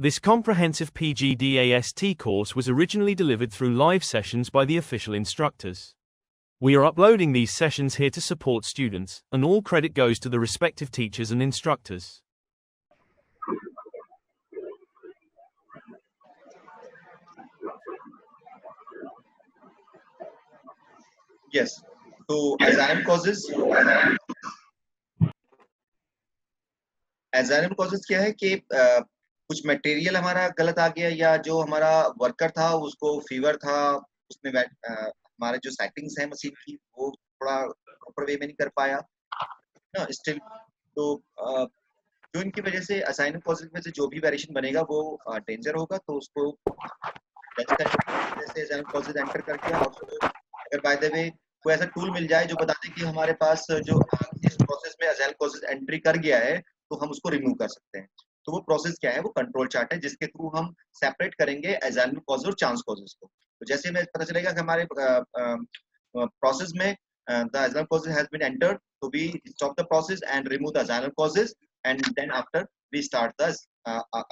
This comprehensive PGDAST course was originally delivered through live sessions by the official instructors. We are uploading these sessions here to support students, and all credit goes to the respective teachers and instructors. Yes. So assignment causes क्या है कि कुछ material हमारा गलत आ गया, या जो हमारा वर्कर था उसको फीवर था, उसने हमारे जो सेटिंग्स है मशीन की वो थोड़ा प्रॉपर वे में नहीं कर पाया ना स्टिल। तो जो इनकी वजह से असाइनमेंट कॉजेज में से जो भी वेरिएशन बनेगा वो डेंजर होगा, तो उसको जज करके जैसे असाइनमेंट कॉजेज एंटर करके, और अगर बाय द वे कोई ऐसा टूल मिल जाए जो बता दे कि हमारे पास जो इस प्रोसेस में असाइनमेंट कॉजेज एंट्री कर गया है, तो हम उसको रिमूव कर सकते हैं। तो वो प्रोसेस क्या है? वो कंट्रोल चार्ट है, जिसके थ्रू हम सेपरेट करेंगे असाइनमेंट कॉजेज और चांस कॉजेज को। तो जैसे हमें पता चलेगा कि हमारे प्रोसेस में the assignment causes has been entered, so we stop the process and remove the assignment causes, and then after we start the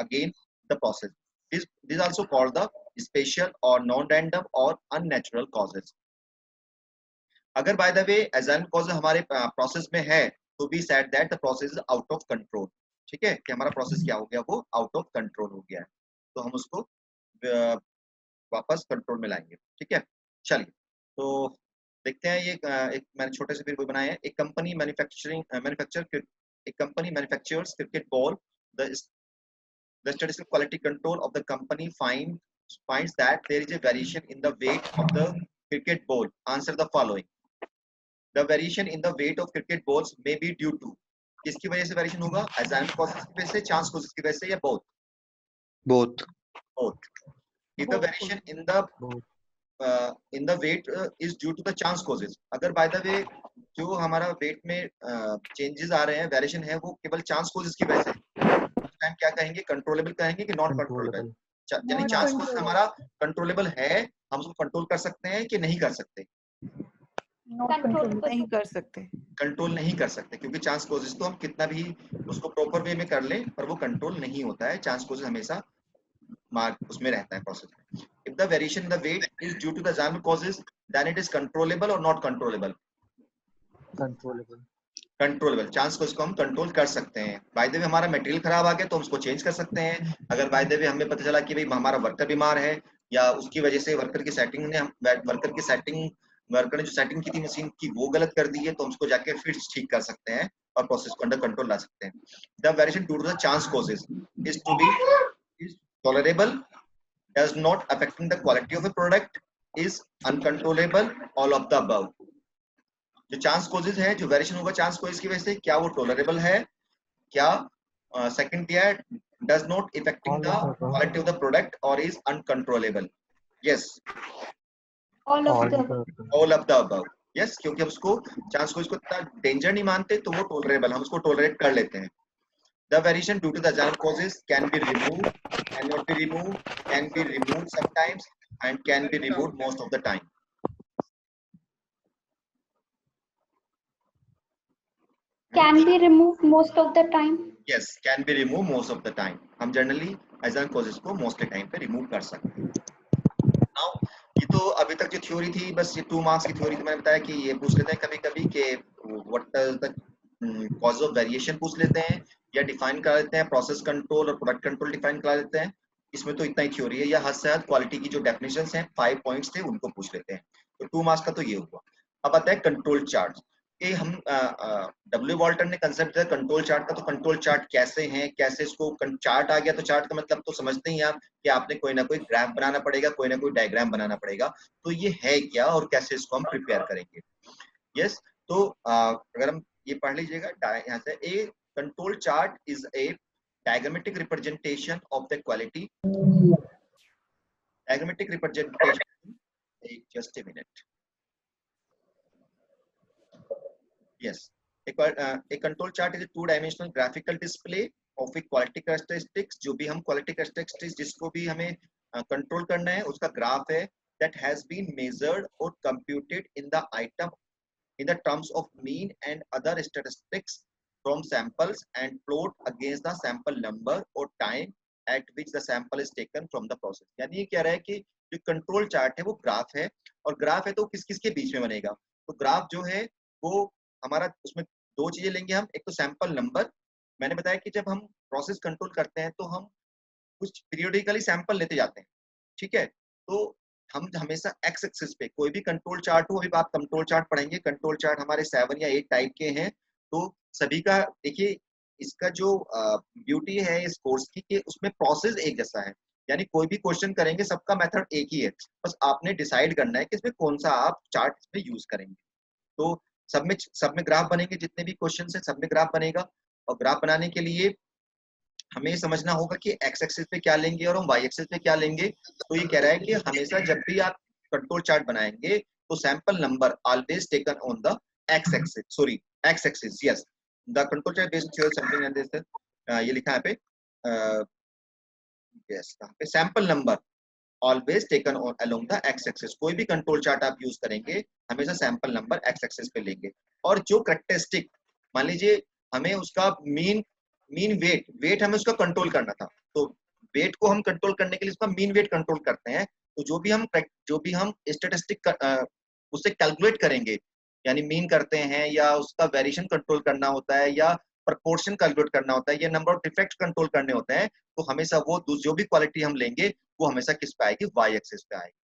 again the process. This is also called the special or non-random or unnatural causes. अगर by the way assignment causes हमारे process में है, तो we said that the process is out of control. ठीक है कि हमारा process क्या हो गया? वो आउट ऑफ कंट्रोल हो गया है, तो हम उसको वापस कंट्रोल में लाएंगे। ठीक है, चलिए तो देखते हैं। ये एक मैंने छोटे से फिर वो बनाया है। एक company manufactures cricket ball. The statistical quality control of the company finds that there is a variation in the weight of the cricket ball. Answer the following. The variation in the weight of cricket balls may be due to, किसकी वजह से variation होगा? Assignment causes की वजह से, chance causes की वजह से, या both? If the variation in the weight is due to the chance causes. अगर by the way जो हमारा वेट में चेंजेस आ रहे हैं, वेरिएशन है, वो केवल चांस कॉजेज की वजह से, उस टाइम क्या कहेंगे? कंट्रोलेबल कहेंगे कि नॉन कंट्रोलेबल? यानी चांस कॉजेज हमारा कंट्रोलेबल है, हम उसको कंट्रोल कर सकते हैं कि नहीं कर सकते? नहीं कर सकते, कंट्रोल नहीं कर सकते, क्योंकि चांस कॉजेज तो हम कितना भी उसको प्रॉपर वे में कर लें, पर वो कंट्रोल नहीं होता है। चांस कॉजेज हमेशा मार्क उसमें रहता है प्रोसेस में। If the variation in the weight is due to the assignment causes, then it is controllable or not controllable? Controllable. Chance को इसको हम कंट्रोल कर सकते हैं। बाय द वे हमारा मटेरियल खराब आ गया तो हम उसको चेंज कर सकते हैं। अगर बाय द वे हमें पता चला कि भाई हमारा वर्कर बीमार है, या उसकी वजह से वर्कर ने जो सेटिंग की थी मशीन की वो गलत कर दी है, तो हम उसको जाके फिर ठीक कर सकते हैं और प्रोसेस को अंडर कंट्रोल ला सकते हैं। The variation due to the chance causes is to be tolerable, does not affecting the quality of a product, is uncontrollable, all of the above. जो चांस कॉजेज है, जो वेरिएशन होगा chance causes की वजह से, क्या वो टॉलरेबल है? क्या सेकंड दिया है, does not affecting the quality of the product or is uncontrollable? Yes, all of the above. Yes, क्योंकि हम उसको चांस कॉजेज को इतना डेंजर नहीं मानते, तो वो टॉलरेबल, हम उसको टॉलरेट कर लेते हैं। The variation due to the assignment causes can be removed, cannot be removed, can be removed sometimes, and can be removed most of the time. Can be removed most of the time. Yes, can be removed most of the time. हम generally assignment causes को most of the time पे remove कर सकते हैं। Now ये तो अभी तक जो थ्योरी थी, बस ये 2 मार्क्स की थ्योरी थी। मैंने बताया कि ये पूछ लेते हैं कभी-कभी कि what does the cause of variation पूछ लेते हैं, या डिफाइन कर लेते हैं प्रोसेस कंट्रोल और प्रोडक्ट कंट्रोल डिफाइन कर लेते हैं। इसमें तो इतना ही थ्योरी है, या हद से हद क्वालिटी की जो डेफिनेशंस हैं 5 पॉइंट्स थे उनको पूछ लेते हैं। तो 2 मार्क्स का तो ये हुआ। अब आता है कंट्रोल चार्ट। ये हम डब्ल्यू वॉल्टन ने कंसेप्ट दिया कंट्रोल चार्ट का। तो कंट्रोल चार्ट कैसे हैं, कैसे इसको चार्ट आ गया, तो चार्ट का मतलब तो समझते ही आप कि आपने कोई ना कोई ग्राफ बनाना पड़ेगा, कोई ना कोई डायग्राम बनाना पड़ेगा। तो ये है क्या और कैसे इसको हम प्रिपेयर करेंगे? यस, तो अगर हम ये पढ़ लीजिएगा यहाँ से, ए control chart is a diagrammatic representation of the quality. Diagrammatic representation, just a minute. Yes, a control chart is a 2-dimensional graphical display of a quality characteristics. जो भी हम quality characteristics जिसको भी हमें कंट्रोल करना है, उसका ग्राफ है, that has been measured or computed in the item in the terms of mean and other statistics from samples and plot against the sample number or time at which the sample is taken from the process। यानी ये कह रहा है कि जो control chart है वो graph है, और ग्राफ है तो किस किस के बीच में बनेगा। तो ग्राफ जो है वो हमारा, उसमें दो चीजें लेंगे हम, एक तो सैंपल नंबर। मैंने बताया कि जब हम प्रोसेस कंट्रोल करते हैं तो हम कुछ पीरियोडिकली सैंपल लेते जाते हैं, ठीक है। तो हम हमेशा एक्स एक्सिस पे कोई भी कंट्रोल चार्ट हो, अभी आप कंट्रोल चार्ट पढ़ेंगे, कंट्रोल चार्ट हमारे 7 या 8 टाइप के हैं। तो सभी का देखिए, इसका जो ब्यूटी है इस कोर्स की कि उसमें प्रोसेस एक जैसा है, यानी कोई भी क्वेश्चन करेंगे सबका मेथड एक ही है, बस आपने डिसाइड करना है कि इसमें कौन सा आप चार्ट इसमें यूज करेंगे। तो सब में ग्राफ बनेंगे, जितने भी क्वेश्चन है सब में ग्राफ बनेगा। और ग्राफ बनाने के लिए हमें समझना होगा कि एक्स एक्सिस पे क्या लेंगे और हम वाई एक्सिस पे क्या लेंगे। तो ये कह रहा है कि हमेशा जब भी आप कंट्रोल चार्ट बनाएंगे तो sample number always taken on the x axis, sorry x axis, yes the control chart based theory something and this, ये लिखा है पे, यस पे sample number always taken on along the x axis. कोई भी control chart आप use करेंगे हमेशा सैंपल नंबर एक्स एक्सिस पे लेंगे। और जो करेक्टरिस्टिक, मान लीजिए हमें उसका मीन वेट हमें उसका कंट्रोल करना था, तो वेट को हम कंट्रोल करने के लिए उसका मीन वेट कंट्रोल करते हैं। तो जो भी हम स्टैटिस्टिक उससे कैलकुलेट करेंगे, यानी मीन करते हैं या उसका वेरिएशन कंट्रोल करना होता है या प्रपोर्शन कैलकुलेट करना होता है या नंबर ऑफ डिफेक्ट कंट्रोल करने होते हैं, तो हमेशा वो जो भी क्वालिटी हम लेंगे वो हमेशा किस पे आएगी, वाई एक्सिस पे आएगी,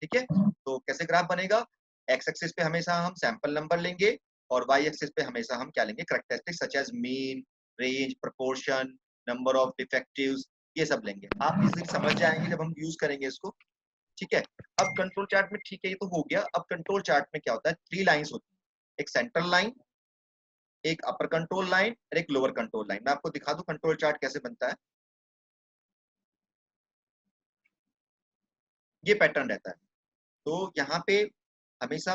ठीक है। तो कैसे ग्राफ बनेगा, एक्स एक्सिस पे हमेशा हम सैंपल नंबर लेंगे और वाई एक्सिस पे हमेशा हम क्या लेंगे, characteristic such as mean, range, proportion, number of defectives, ये सब लेंगे। आप इसे समझ जाएंगे जब हम यूज करेंगे इसको, ठीक है। अब कंट्रोल चार्ट में ठीक है, ये तो हो गया। अब कंट्रोल चार्ट में क्या होता है, 3 लाइंस होती है, एक सेंट्रल लाइन, एक अपर कंट्रोल लाइन और एक लोअर कंट्रोल लाइन। मैं आपको दिखा दूं कंट्रोल चार्ट कैसे बनता है। ये पैटर्न रहता है। तो यहाँ पे हमेशा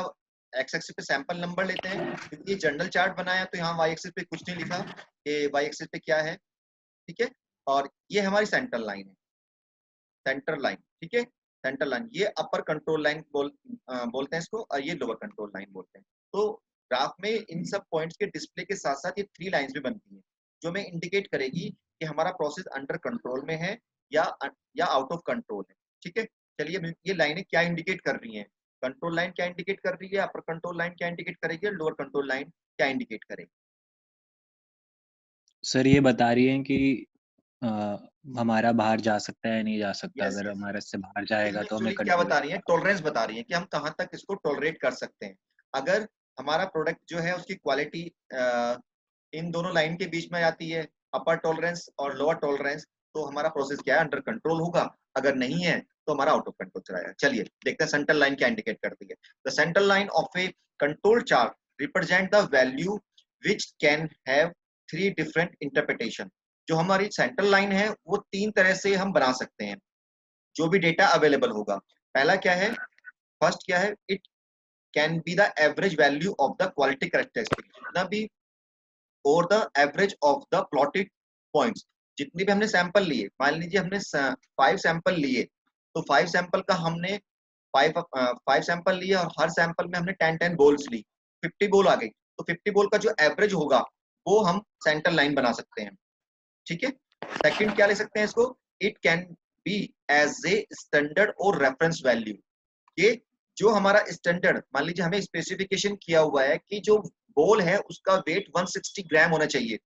एक्स एक्सिस पे सैंपल नंबर लेते हैं, क्योंकि ये जनरल चार्ट बनाया तो यहाँ वाई एक्सिस पे कुछ नहीं लिखा कि वाई एक्सिस पे क्या है, ठीक है। और ये हमारी सेंट्रल लाइन है, सेंटर लाइन, ठीक है, सेंटर लाइन। ये अपर कंट्रोल लाइन बोलते हैं इसको, और ये लोअर कंट्रोल लाइन बोलते हैं। तो ग्राफ में इन सब पॉइंट्स के डिस्प्ले के साथ साथ ये 3 लाइंस भी बनती हैं, जो हमें इंडिकेट करेगी कि हमारा प्रोसेस अंडर कंट्रोल में है या आउट ऑफ कंट्रोल है, ठीक है। चलिए ये लाइनें क्या इंडिकेट कर रही हैं, कंट्रोल लाइन क्या इंडिकेट कर रही है, अपर कंट्रोल लाइन क्या इंडिकेट करेगी, लोअर कंट्रोल लाइन क्या इंडिकेट करेगी। सर ये बता रही हैं कि हमारा बाहर जा सकता है नहीं जा सकता, यस अगर यस, हमारे से बाहर जाएगा तो हमें एक्चुअली क्या कंट्रोल बता रही है, टॉलरेंस बता रही है कि हम कहाँ तक इसको टॉलरेट कर सकते हैं। अगर हमारा प्रोडक्ट जो है उसकी क्वालिटी इन दोनों लाइन के बीच में आती है, अपर टॉलरेंस और लोअर टॉलरेंस, तो हमारा प्रोसेस क्या है, अंडर कंट्रोल होगा। अगर नहीं है तो हमारा आउट ऑफ कंट्रोल चला जाएगा। चलिए देखते हैं सेंट्रल लाइन क्या इंडिकेट करती है। The central line of A control chart represent the value which can have 3 different interpretation. जो हमारी सेंट्रल लाइन है वो 3 तरह से हम बना सकते हैं, जो भी डेटा अवेलेबल होगा। पहला क्या है, फर्स्ट क्या है, it can be the average value of the quality characteristic, जितना भी और the average of the plotted points. जितने भी हमने सैंपल लिए, मान लीजिए हमने 5 सैंपल लिए, तो 5 सैंपल का हमने 5 सैंपल लिए और हर सैंपल में हमने 10 बोल्स ली, 50 बोल आ गई। तो 50 बोल का जो एवरेज होगा वो हम सेंट्रल लाइन बना सकते हैं, ठीक है। सेकंड क्या ले सकते हैं इसको, it can be as a standard और रेफरेंस वैल्यू। ये जो हमारा स्टैंडर्ड, मान लीजिए हमें स्पेसिफिकेशन किया हुआ है कि जो बॉल है उसका वेट 160 ग्राम होना चाहिए,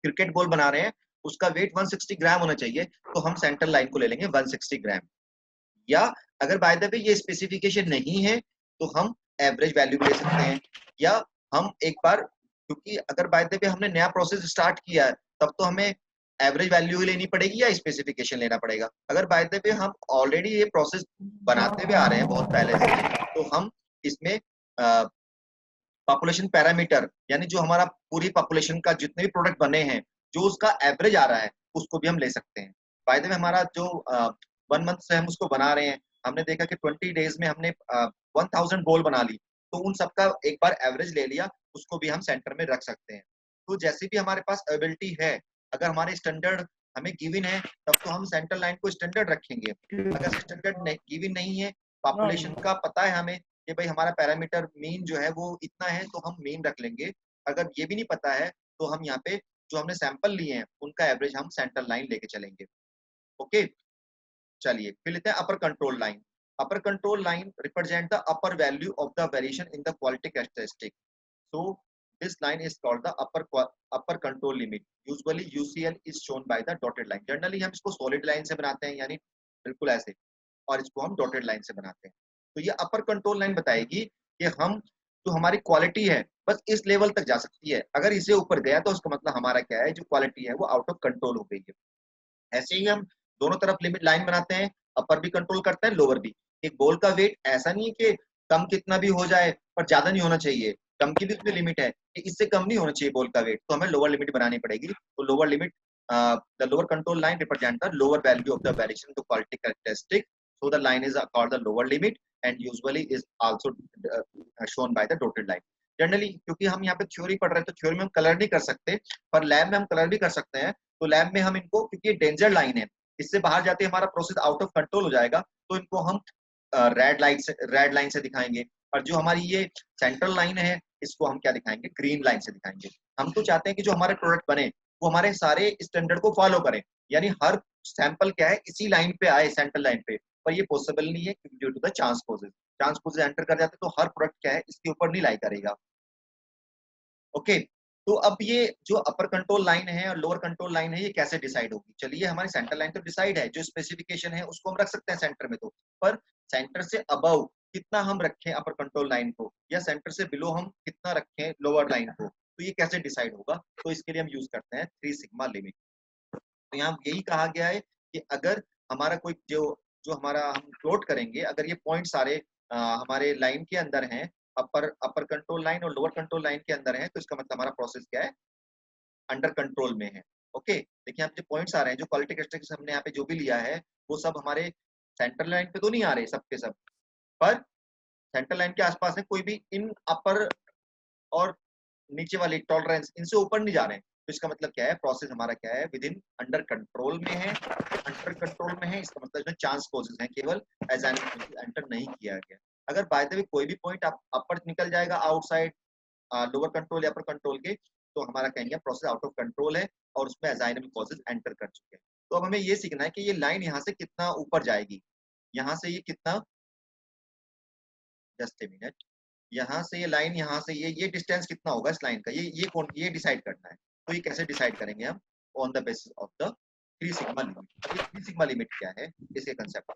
क्रिकेट बॉल बना रहे हैं उसका वेट 160 ग्राम होना चाहिए, तो हम सेंट्रल लाइन को ले लेंगे 160 ग्राम। या अगर बाय द वे ये स्पेसिफिकेशन नहीं है तो हम एवरेज वैल्यू भी ले सकते हैं। या हम एक बार, क्योंकि अगर बाय द वे हमने नया प्रोसेस स्टार्ट किया है तब तो हमें एवरेज वैल्यू ही लेनी पड़ेगी या स्पेसिफिकेशन लेना पड़ेगा। अगर बाय द वे हम ऑलरेडी ये प्रोसेस बनाते हुए आ रहे हैं बहुत पहले से, तो हम इसमें पॉपुलेशन पैरामीटर, यानी जो हमारा पूरी पॉपुलेशन का जितने भी प्रोडक्ट बने हैं जो उसका एवरेज आ रहा है उसको भी हम ले सकते हैं। बाय द वे हमारा जो 1 मंथ से हम उसको बना रहे हैं, हमने देखा कि 20 डेज में हमने 1000 बॉल बना ली, तो उन सबका एक बार एवरेज ले लिया, उसको भी हम सेंटर में रख सकते हैं। तो जैसे भी हमारे पास अवेलेबिलिटी है, अगर हमारे स्टैंडर्ड हमें गिवन है तब तो हम सेंट्रल लाइन को स्टैंडर्ड रखेंगे। अगर स्टैंडर्ड गिवन नहीं है, पॉपुलेशन का पता है हमें कि भाई हमारा पैरामीटर मीन जो है वो इतना है, तो हम मीन रख लेंगे। अगर ये भी नहीं पता है तो हम यहाँ पे जो हमने सैंपल लिए हैं उनका एवरेज हम सेंटर लाइन लेके चलेंगे। ओके, चलिए फिर लेते हैं upper control line. Upper control line represent the upper value of the variation in the quality characteristic. So this line is called the upper control limit. Usually UCL is shown by the dotted line. Generally हम इसको solid line से बनाते हैं, यानी बिल्कुल ऐसे, और इसको हम dotted line से बनाते हैं। तो ये अपर कंट्रोल लाइन बताएगी कि हम जो हमारी क्वालिटी है बस इस लेवल तक जा सकती है, अगर इससे ऊपर गया तो उसका मतलब हमारा क्या है, जो क्वालिटी है वो आउट ऑफ कंट्रोल हो गई है। ऐसे ही हम दोनों तरफ लिमिट लाइन बनाते हैं, अपर भी कंट्रोल करते हैं, लोअर भी। एक बॉल का वेट ऐसा नहीं है कि कम कितना भी हो जाए पर ज्यादा नहीं होना चाहिए, कम की भी उसमें लिमिट है कि इससे कम नहीं होना चाहिए बॉल का वेट, तो हमें लोअर लिमिट बनानी पड़ेगी। तो lower limit, the lower control line represent the lower value of the variation to quality characteristic, so the line is called the lower limit and usually is also shown by the dotted line. Generally क्योंकि हम यहाँ पे theory पढ़ रहे हैं तो theory में हम कलर नहीं कर सकते, पर लैब में हम कलर भी कर सकते हैं। तो लैब में हम इनको, क्योंकि ये डेंजर लाइन है, इससे बाहर जाते हमारा प्रोसेस आउट ऑफ कंट्रोल हो जाएगा, तो इनको हम रेड लाइन से दिखाएंगे। और जो हमारी ये सेंट्रल लाइन है इसको हम क्या दिखाएंगे, ग्रीन लाइन से दिखाएंगे। हम तो चाहते हैं कि जो हमारे प्रोडक्ट बने वो हमारे सारे स्टैंडर्ड को फॉलो करें, यानी हर सैंपल क्या है इसी लाइन पे आए, सेंट्रल लाइन पे, पर ये पॉसिबल नहीं है due to the chance causes enter कर जाते तो हर प्रोडक्ट क्या है इसके ऊपर नहीं लाई करेगा। ओके, तो अब ये जो अपर कंट्रोल लाइन है और लोअर कंट्रोल लाइन है ये कैसे डिसाइड होगी? चलिए, हमारी सेंटर लाइन तो डिसाइड है, जो स्पेसिफिकेशन है उसको हम रख सकते हैं सेंटर में, तो पर सेंटर से अबव कितना हम रखें अपर कंट्रोल लाइन को, या सेंटर से बिलो हम कितना रखें लोअर लाइन को, तो ये कैसे डिसाइड होगा? तो इसके लिए हम यूज करते हैं 3 सिग्मा लिमिट। तो यहाँ यही कहा गया है कि अगर हमारा कोई जो जो हमारा हम प्लॉट करेंगे, अगर ये पॉइंट सारे हमारे लाइन के अंदर हैं, अपर कंट्रोल लाइन और लोअर कंट्रोल लाइन के अंदर है, तो इसका मतलब हमारा प्रोसेस क्या है, अंडर कंट्रोल में है। ओके, देखिए यहाँ पे जो पॉइंट्स आ रहे हैं, जो क्वालिटी कैरेक्टरिस्टिक्स हमने यहाँ पे जो भी लिया है वो सब हमारे सेंटर लाइन पे तो नहीं आ रहे सब के सब, पर सेंटर लाइन के आसपास है, कोई भी इन अपर और नीचे वाली टॉलरेंस इनसे ऊपर नहीं जा रहे हैं। तो इसका मतलब क्या है, प्रोसेस हमारा क्या है, विद इन अंडर कंट्रोल में है, अंडर कंट्रोल में है, इसका मतलब इसमें चांस कोजेस हैं, केवल एजाइनमेंट एंटर नहीं किया गया। अगर बाय द वे कोई भी पॉइंट अपर निकल जाएगा आउटसाइड लोअर कंट्रोल या अपर कंट्रोल के, तो हमारा कहेंगे प्रोसेस आउट ऑफ कंट्रोल है और उसमें एजाइनमेंट कॉजेस एंटर कर चुके हैं। तो अब हमें ये सीखना है कि ये लाइन यहाँ से कितना ऊपर जाएगी, यहाँ से ये कितना, जस्ट ए मिनट, यहाँ से ये लाइन, यहाँ से ये डिस्टेंस कितना होगा इस लाइन का, ये डिसाइड करना है। तो ये कैसे डिसाइड करेंगे हम, on the basis of the 3 sigma limit. अब ये 3 सिग्मा लिमिट क्या है, इसके कंसेप्ट।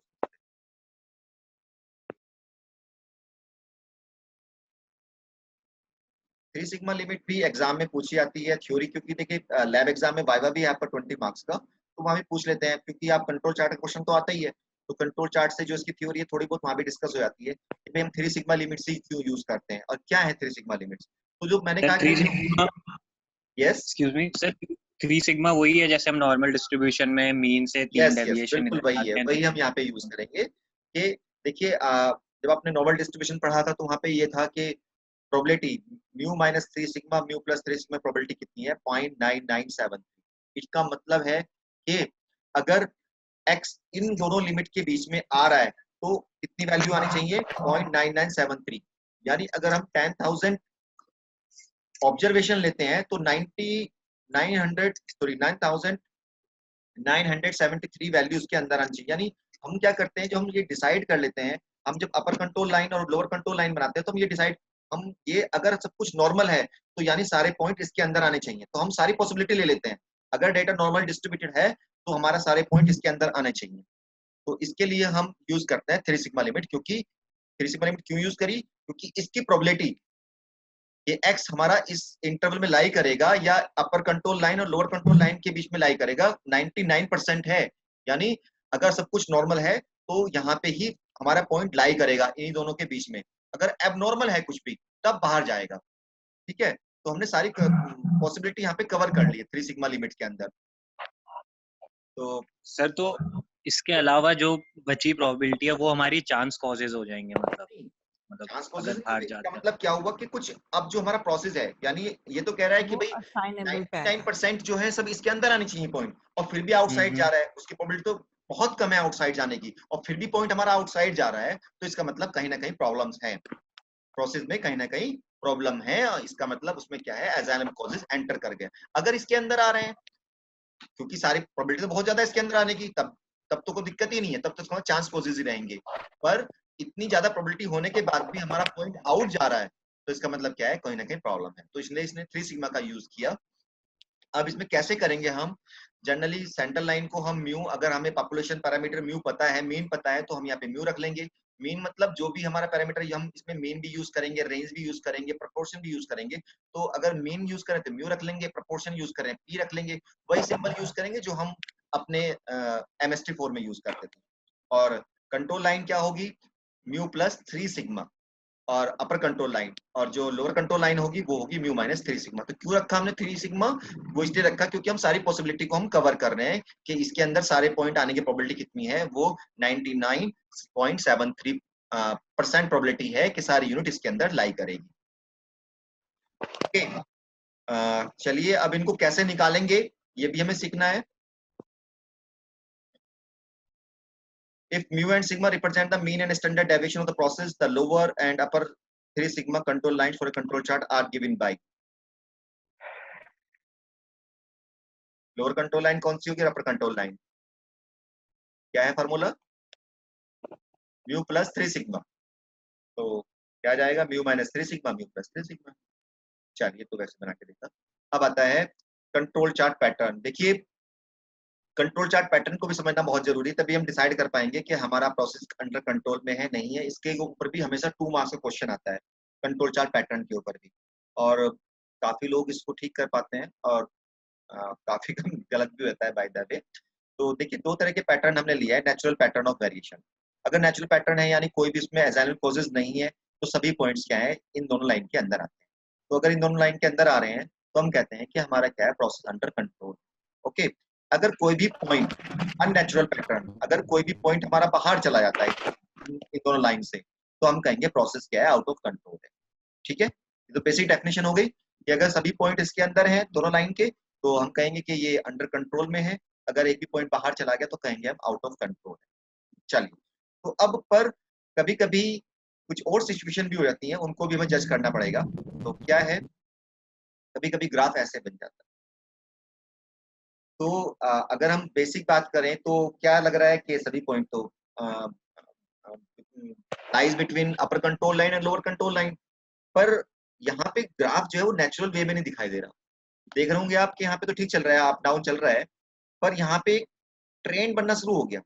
3 सिग्मा लिमिट भी एग्जाम में पूछी जाती है थ्योरी, क्योंकि देखिए लैब एग्जाम में वाइवा भी है आपका 20 मार्क्स का, तो वहां भी पूछ लेते हैं, क्योंकि आप कंट्रोल चार्ट का क्वेश्चन तो आता ही है, तो कंट्रोल चार्ट से जो इसकी थ्योरी है थोड़ी बहुत वहां भी डिस्कस हो जाती है कि भाई हम 3 सिग्मा लिमिट्स ही क्यों यूज करते हैं और क्या है 3 सिग्मा लिमिट्स। तो जो मैंने कहा कि yes, excuse me sir, 3 sigma वही है जैसे हम नॉर्मल डिस्ट्रीब्यूशन में मीन से 3 डेविएशन, बिल्कुल वही है, वही हम यहाँ पे यूज करेंगे। कि देखिए जब आपने नॉर्मल डिस्ट्रीब्यूशन पढ़ा था तो वहाँ पे ये था कि probability mu minus 3 sigma mu plus 3 sigma probability कितनी है, 0.9973। इसका मतलब है कि अगर x इन दोनों लिमिट के बीच में आ रहा है तो कितनी वैल्यू आनी चाहिए, 0.9973। यानी अगर हम 10,000 ऑब्जर्वेशन लेते हैं तो 9,973 वैल्यूज के अंदर आनी चाहिए। यानी हम क्या करते हैं, जो हम ये डिसाइड कर लेते हैं, हम जब अपर कंट्रोल लाइन और लोअर कंट्रोल लाइन बनाते हैं तो हम ये डिसाइड, हम ये अगर सब कुछ नॉर्मल है तो यानी सारे पॉइंट इसके अंदर आने चाहिए, तो हम सारी पॉसिबिलिटी ले लेते हैं। अगर डेटा नॉर्मल डिस्ट्रीब्यूटेड है तो हमारा सारे पॉइंट इसके अंदर आने चाहिए। तो इसके लिए हम यूज करते हैं 3 सिग्मा लिमिट। क्योंकि 3 सिग्मा लिमिट क्यों यूज करी, क्योंकि इसकी प्रोबेबिलिटी ये x हमारा इस इंटरवल में लाई करेगा या अपर कंट्रोल लाइन और लोअर कंट्रोल लाइन के बीच में लाई करेगा, 99% है। यानी अगर सब कुछ नॉर्मल है तो यहाँ पे ही हमारा पॉइंट लाई करेगा इन्हीं दोनों के बीच में। अगर एबनॉर्मल है कुछ भी तब बाहर जाएगा। ठीक है, तो हमने सारी पॉसिबिलिटी यहाँ पे कवर कर ली है 3 सिग्मा लिमिट के अंदर। तो सर, तो इसके अलावा जो बची प्रोबेबिलिटी है वो हमारी चांस कॉजेज हो जाएंगे, मतलब चांस अगर कॉजेज बाहर का जाते हैं मतलब क्या हुआ कि कुछ अब जो हमारा प्रोसेस है, यानी ये तो कह रहा है कि भाई 99% जो है सब इसके अंदर आनी चाहिए पॉइंट, और फिर भी आउटसाइड जा रहा है, उसकी प्रोबेबिलिटी तो बहुत कम है आउटसाइड जाने की, और फिर भी पॉइंट हमारा आउटसाइड जा रहा है, तो इसका मतलब कहीं ना कहीं प्रॉब्लम्स है प्रोसेस में, कहीं ना कहीं प्रॉब्लम है, इसका मतलब उसमें क्या है, एजाइलम कॉजेज एंटर कर गया। अगर इसके अंदर आ रहे हैं, क्योंकि सारी प्रोबेबिलिटी तो बहुत ज्यादा है इसके अंदर आने की, तब तब तो कोई दिक्कत ही नहीं है, तब तो इसका चांस कॉजेज ही रहेंगे। पर इतनी ज्यादा प्रोबेबिलिटी होने के बाद भी हमारा पॉइंट आउट जा रहा है, तो इसका मतलब क्या है, कहीं ना कहीं प्रॉब्लम है। तो इसलिए इसने 3 सिग्मा का यूज किया। अब इसमें कैसे करेंगे हम, जनरली सेंट्रल लाइन को हम म्यू, अगर हमें पॉपुलेशन पैरामीटर म्यू पता है, मीन पता है, तो हम यहाँ पे म्यू रख लेंगे। मीन मतलब जो भी हमारा पैरामीटर, हम इसमें मीन भी यूज करेंगे, रेंज भी यूज करेंगे, प्रोपोर्शन भी यूज करेंगे। तो अगर मीन यूज करें तो म्यू रख लेंगे, प्रोपोर्शन यूज करें पी रख लेंगे, वही सिंबल यूज करेंगे जो हम अपने MST4 में यूज करते थे। और कंट्रोल लाइन क्या होगी, म्यू प्लस 3 सिग्मा, और अपर कंट्रोल लाइन, और जो लोअर कंट्रोल लाइन होगी वो होगी म्यू माइनस 3 सिग्मा। तो क्यों रखा हमने 3 सिग्मा, वो इसलिए रखा क्योंकि हम सारी पॉसिबिलिटी को हम कवर कर रहे हैं कि इसके अंदर सारे पॉइंट आने की प्रोबेबिलिटी कितनी है, वो 99.73% प्रोबेबिलिटी है कि सारी यूनिट इसके अंदर लाई करेगी। ओके, चलिए अब इनको कैसे निकालेंगे ये भी हमें सीखना है। If mu and sigma represent the mean and standard deviation of the process, the lower and upper 3 sigma control lines for a control chart are given by. Lower control line कौन सी होगी, अपर कंट्रोल लाइन? क्या है formula, mu plus 3 sigma. तो क्या जाएगा, mu minus 3 sigma, mu plus 3 sigma. चलिए तो वैसे बना के देखा। अब आता है कंट्रोल चार्ट पैटर्न। देखिए कंट्रोल चार्ट पैटर्न को भी समझना बहुत जरूरी है, तभी हम डिसाइड कर पाएंगे कि हमारा प्रोसेस अंडर कंट्रोल में है नहीं है। इसके ऊपर भी हमेशा 2 मार्क्स का क्वेश्चन आता है, कंट्रोल चार्ट पैटर्न के ऊपर भी, और काफी लोग इसको ठीक कर पाते हैं और काफी कम गलत भी होता है बाय द वे। तो देखिए 2 तरह के पैटर्न हमने लिया है, नेचुरल पैटर्न ऑफ वेरिएशन। अगर नेचुरल पैटर्न है यानी कोई भी इसमें एजाइलम कॉजेज नहीं है, तो सभी पॉइंट्स क्या है, इन दोनों लाइन के अंदर आते हैं। तो अगर इन दोनों लाइन के अंदर आ रहे हैं तो हम कहते हैं कि हमारा क्या है, प्रोसेस अंडर कंट्रोल। ओके, अगर कोई भी पॉइंट अननेचुरल पैटर्न, अगर कोई भी पॉइंट हमारा बाहर चला जाता है इन दोनों लाइन से, तो हम कहेंगे प्रोसेस क्या है, आउट ऑफ कंट्रोल है। ठीक है, ये तो बेसिक डेफिनेशन हो गई कि अगर सभी पॉइंट इसके अंदर हैं दोनों लाइन के, तो हम कहेंगे कि ये अंडर कंट्रोल में है। अगर एक भी पॉइंट बाहर चला गया तो कहेंगे हम आउट ऑफ कंट्रोल है। चलिए, तो अब पर कभी कभी कुछ और सिचुएशन भी हो जाती है, उनको भी हमें जज करना पड़ेगा। तो क्या है, कभी कभी ग्राफ ऐसे बन जाता है। तो अगर हम बेसिक बात करें तो क्या लग रहा है कि सभी पॉइंट तो lies between upper control line and lower control line, पर यहाँ पे ग्राफ जो है वो नेचुरल वे में नहीं दिखाई दे रहा। देख रहे होंगे आप कि यहाँ पे तो ठीक चल रहा है, अप डाउन चल रहा है, पर यहाँ पे ट्रेंड बनना शुरू हो गया।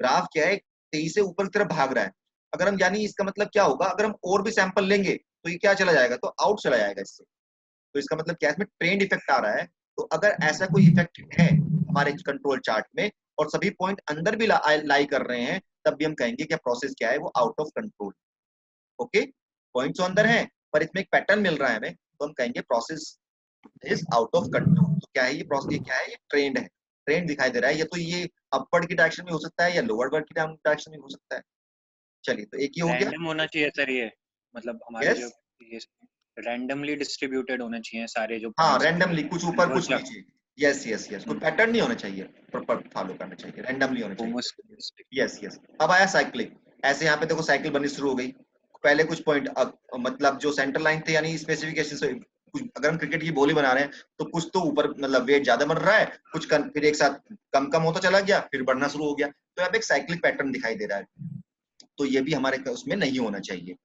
ग्राफ क्या है, तेजी से ऊपर की तरफ भाग रहा है। अगर हम, यानी इसका मतलब क्या होगा, अगर हम और भी सैंपल लेंगे तो ये क्या चला जाएगा, तो आउट चला जाएगा इससे। तो इसका मतलब क्या है, इसमें ट्रेंड इफेक्ट आ रहा है। तो अगर ऐसा कोई इफेक्ट है हमारे कंट्रोल चार्ट में और सभी पॉइंट अंदर भी लाई कर रहे हैं, तब भी हम कहेंगे कि प्रोसेस क्या है, वो out of control. Okay, point तो अंदर है पर इसमें एक पैटर्न मिल रहा है हमें, तो हम कहेंगे process is out of control. तो क्या है ये प्रोसेस, ये क्या है, ये ट्रेंड है, ट्रेंड दिखाई दे रहा है। ये तो ये अपवर्ड की डायरेक्शन में हो सकता है या लोअर की डायरेक्शन में हो सकता है। चलिए, तो एक ही हो गया। रैंडम होना चाहिए सर ये, मतलब हमारे यस, जो ये रैंडमली डिस्ट्रीब्यूटेड होने चाहिए सारे जो हाँ, पॉइंट्स हैं रैंडमली, कुछ ऊपर कुछ कंट्रोल नीचे। यस यस यस, कोई पैटर्न नहीं होना चाहिए, प्रॉपर फॉलो करना चाहिए, रैंडमली होना चाहिए। चार्ट। Yes yes. अब आया साइक्लिंग। ऐसे यहाँ पे देखो साइकिल बननी शुरू हो गई। पहले कुछ पॉइंट, मतलब जो सेंटर लाइन थे यानी स्पेसिफिकेशन से कुछ, अगर हम क्रिकेट की बॉली बना रहे हैं तो कुछ तो ऊपर मतलब वेट ज्यादा बन रहा है, कुछ फिर एक साथ कम कम होता चला गया, फिर बढ़ना शुरू हो गया। तो यहाँ पे एक साइक्लिक पैटर्न दिखाई दे रहा है। तो ये भी हमारे उसमें नहीं होना चाहिए।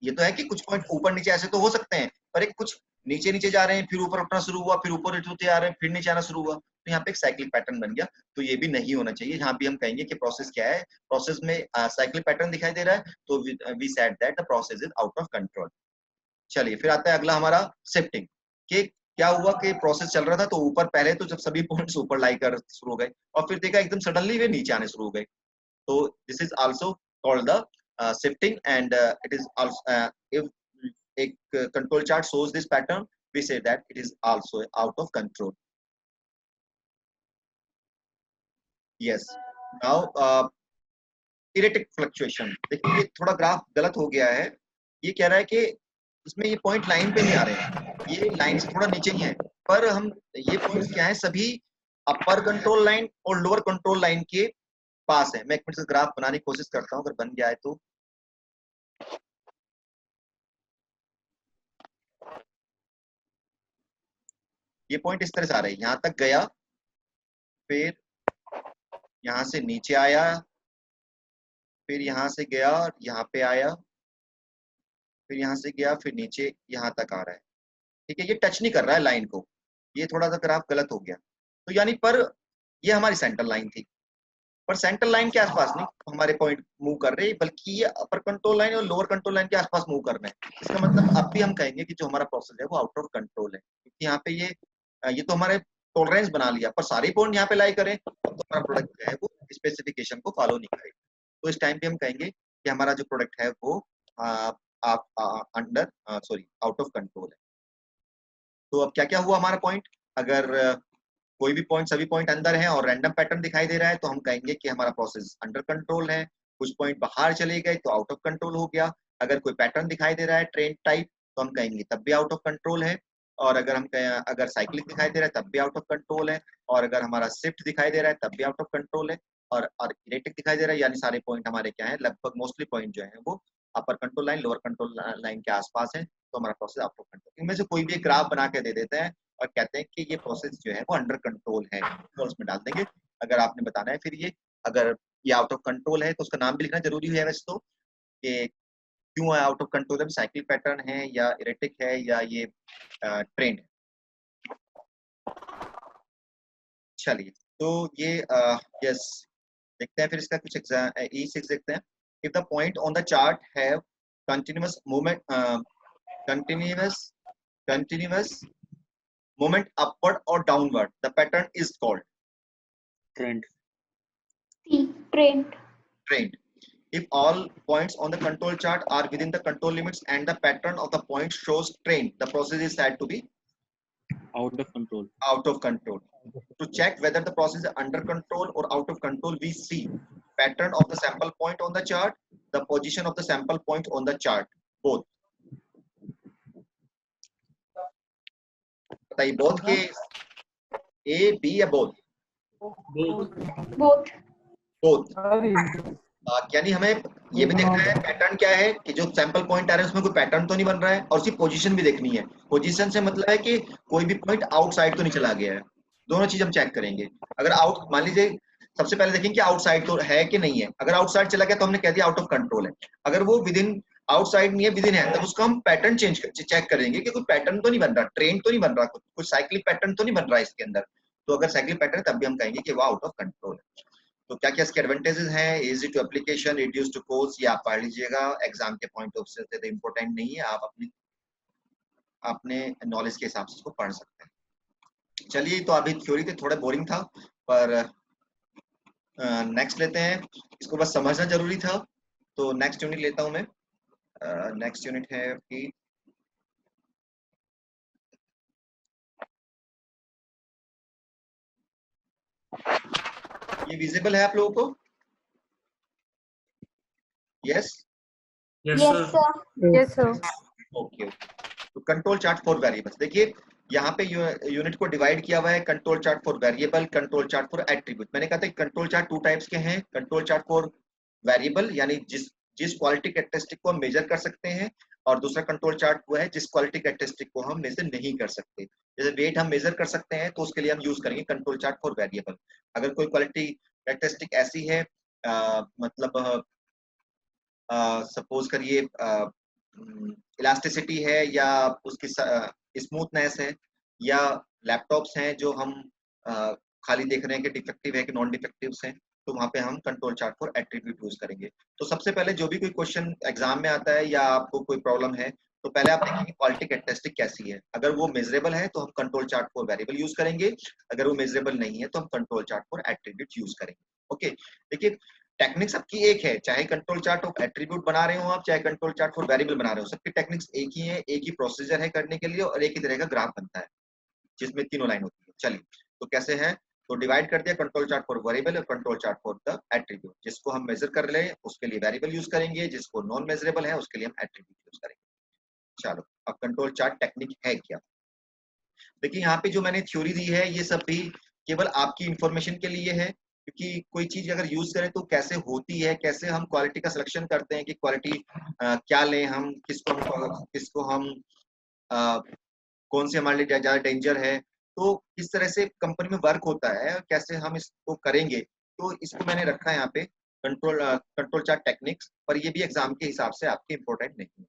ये तो है कि कुछ पॉइंट ऊपर नीचे ऐसे तो हो सकते हैं, पर एक कुछ नीचे नीचे जा रहे हैं, फिर ऊपर उठना शुरू हुआ, फिर ऊपर उठते आ रहे हैं, फिर नीचे आना शुरू हुआ, तो यहाँ पे एक साइक्लिक पैटर्न बन गया। तो ये भी नहीं होना चाहिए। यहाँ भी हम कहेंगे कि प्रोसेस क्या है, प्रोसेस में साइक्लिक पैटर्न दिखाई दे रहा है, तो we said that the process is out of control. चलिए, फिर आता है अगला हमारा शिफ्टिंग। कि क्या हुआ कि प्रोसेस चल रहा था तो ऊपर, पहले तो जब सभी पॉइंट्स ऊपर लाई कर शुरू हो गए और फिर देखा एकदम सडनली वे नीचे आने शुरू हो गए। तो this is also called the shifting, and it is also if a control chart shows this pattern, we say that it is also out of control. Yes, now erratic fluctuation। देखिए ये थोड़ा graph गलत हो गया है। ये कह रहा है कि इसमें ये पॉइंट लाइन पे नहीं आ रहे हैं, ये लाइन से थोड़ा नीचे ही है, पर हम ये पॉइंट्स क्या है, सभी अपर कंट्रोल लाइन और लोअर कंट्रोल लाइन के पास है। मैं एक मिनट से ग्राफ बनाने की कोशिश करता हूँ, अगर बन गया है तो। ये पॉइंट इस तरह से आ रहा है, यहाँ तक गया, फिर यहाँ से नीचे आया, फिर यहाँ से गया और यहाँ पे आया, फिर यहाँ से गया, फिर नीचे यहाँ तक आ रहा है। ठीक है, ये टच नहीं कर रहा है लाइन को, ये थोड़ा सा ग्राफ गलत हो गया। तो यानी पर ये हमारी सेंटर लाइन थी, पर सेंटर लाइन के आसपास नहीं हमारे पॉइंट मूव कर रहे, बल्कि ये अपर कंट्रोल लाइन और लोअर कंट्रोल लाइन के आसपास मूव कर रहे हैं। इसका मतलब अब भी हम कहेंगे कि जो हमारा प्रोसेस है वो आउट ऑफ कंट्रोल है, क्योंकि यहाँ पे ये तो हमारे टॉलरेंस बना लिया, पर सारे पॉइंट यहाँ पे लाई करें तो हमारा प्रोडक्ट जो है वो स्पेसिफिकेशन को फॉलो नहीं करेगा। तो इस टाइम पे हम कहेंगे कि हमारा जो प्रोडक्ट है वो under sorry out of control है। तो अब क्या क्या हुआ हमारा पॉइंट, अगर कोई भी पॉइंट, सभी पॉइंट अंदर हैं और रैंडम पैटर्न दिखाई दे रहा है तो हम कहेंगे कि हमारा प्रोसेस अंडर कंट्रोल है। कुछ पॉइंट बाहर चले गए तो आउट ऑफ कंट्रोल हो गया। अगर कोई पैटर्न दिखाई दे रहा है ट्रेंड टाइप तो हम कहेंगे तब भी आउट ऑफ कंट्रोल है। और अगर हम कहें अगर साइक्लिक दिखाई दे रहा है तब भी आउट ऑफ कंट्रोल है। और अगर हमारा शिफ्ट दिखाई दे रहा है तब भी आउट ऑफ कंट्रोल है। और इरेटिक दिखाई दे रहा है, यानी सारे पॉइंट हमारे क्या है, लगभग मोस्टली पॉइंट जो है वो upper control line lower control line के आसपास है, तो हमारा प्रोसेस आउट ऑफ कंट्रोल। इनमें से कोई भी एक ग्राफ बना के दे देते हैं और कहते हैं कि ये प्रोसेस जो है वो अंडर कंट्रोल है, तो उसमें डाल देंगे। अगर आपने बताना है फिर ये अगर ये आउट ऑफ कंट्रोल है तो उसका नाम भी लिखना जरूरी है वैसे तो, कि क्यों है आउट ऑफ कंट्रोल है, साइक्लिक पैटर्न है या इरेटिक है या ये ट्रेंड है। चलिए तो ये यस देखते हैं फिर इसका कुछ E6 देखते हैं। If the point on the chart have continuous movement continuous movement upward or downward, the pattern is called Trend. C. Trend. trend. If all points on the control chart are within the control limits and the pattern of the point shows trend, the process is said to be Out of control. out of control. To check whether the process is under control or out of control, we see pattern of the sample point on the chart, the position of the sample point on the chart, both. बताइए both के A, B या both? Both. both. यानी हमें ये भी देखना है pattern क्या है, कि जो सैंपल पॉइंट आ रहे हैं उसमें कोई पैटर्न तो नहीं बन रहा है, और उसकी पोजीशन भी देखनी है। पोजीशन से मतलब है कि कोई भी पॉइंट आउटसाइड तो नहीं चला गया है। दोनों चीज हम चेक करेंगे। अगर आउट, मान लीजिए सबसे पहले देखेंगे कि आउटसाइड तो है कि नहीं है। अगर आउटसाइड चला गया तो हमने कह दिया आउट ऑफ कंट्रोल है। अगर वो विद इन आउटसाइड नहीं है, विद इन है, तब उसका हम पैटर्न चेक करेंगे कि कोई पैटर्न तो नहीं बन रहा, ट्रेंड तो नहीं बन रहा, कुछ साइक्लिक पैटर्न तो नहीं बन रहा है इसके अंदर। तो अगर साइक्लिक पैटर्न तब भी हम कहेंगे कि वो आउट ऑफ कंट्रोल है। तो क्या क्या इसके एडवांटेजेस हैं, easy to application, reduce to cost, ये आप पढ़ लीजिएगा, एग्जाम के पॉइंट ऑफ व्यू से तो इम्पोर्टेंट नहीं है, आप अपने नॉलेज के हिसाब से इसको पढ़ सकते हैं। चलिए तो अभी थ्योरी थे, थोड़ा बोरिंग था, पर नेक्स्ट लेते हैं। इसको बस समझना जरूरी था। तो नेक्स्ट यूनिट लेता हूं मैं। नेक्स्ट यूनिट है आपकी ये विजिबल है आप लोगों को? Yes Yes, sir. Yes, sir. Okay. तो कंट्रोल चार्ट फॉर वेरिएबल्स, देखिए यहाँ पे यूनिट को डिवाइड किया हुआ है, control chart for variable, control chart for attribute. मैंने कहा था कंट्रोल चार्ट टू टाइप्स के हैं, कंट्रोल चार्ट फॉर वेरिएबल यानी जिस क्वालिटी कैरेक्टरिस्टिक को हम मेजर कर सकते हैं, और दूसरा कंट्रोल चार्ट वो है जिस क्वालिटी कैरेक्टरिस्टिक को हम मेजर नहीं कर सकते। जैसे वेट हम मेजर कर सकते हैं तो उसके लिए हम यूज करेंगे कंट्रोल चार्ट फॉर वेरिएबल। अगर कोई क्वालिटी कैरेक्टरिस्टिक ऐसी है मतलब सपोज करिए इलास्टिसिटी है या उसकी स्मूथनेस है, या लैपटॉप्स हैं जो हम खाली देख रहे हैं कि डिफेक्टिव है कि नॉन डिफेक्टिव हैं, तो वहां पे हम control chart for attribute use करेंगे। तो सबसे पहले जो भी कोई क्वेश्चन एग्जाम में आता है या आपको कोई प्रॉब्लम है तो पहले आप देखेंगे क्वालिटी कैरेक्टरिस्टिक कैसी है। अगर वो मेजरेबल है तो हम control chart for variable use करेंगे, अगर वो मेजरेबल नहीं है तो हम control chart for attribute use करेंगे। ओके, देखिए टेक्निक सबकी एक है, चाहे कंट्रोल चार्ट ऑफ एट्रीब्यूट बना रहे हो आप, चाहे कंट्रोल चार्ट फॉर वेरिएबल बना रहे हो, सबकी टेक्निक्स एक ही है, एक ही प्रोसीजर है करने के लिए, और एक ही तरह का ग्राफ बनता है जिसमें तीनों लाइन होती है। चलिए तो कैसे है, तो डिवाइड कर दिया कंट्रोल चार्ट फॉर वेरिएबल और control chart for the attribute. जिसको हम मेजर कर ले उसके लिए वेरिएबल यूज करेंगे, जिसको नॉन मेजरेबल है उसके लिए हम एट्रीब्यूट यूज करेंगे। चलो अब कंट्रोल चार्ट टेक्निक है क्या, देखिए यहाँ पे जो मैंने थ्योरी दी है ये सब भी केवल आपकी इंफॉर्मेशन के लिए है, क्योंकि कोई चीज अगर यूज करें तो कैसे होती है, कैसे हम क्वालिटी का सिलेक्शन करते हैं कि क्वालिटी क्या लें हम, किसको हम कौन से हमारे लिए ज्यादा डेंजर है, तो किस तरह से कंपनी में वर्क होता है और कैसे हम इसको करेंगे, तो इसको मैंने रखा है यहाँ पे कंट्रोल चार्ट टेक्निक्स, पर ये भी एग्जाम के हिसाब से आपके इंपॉर्टेंट नहीं है।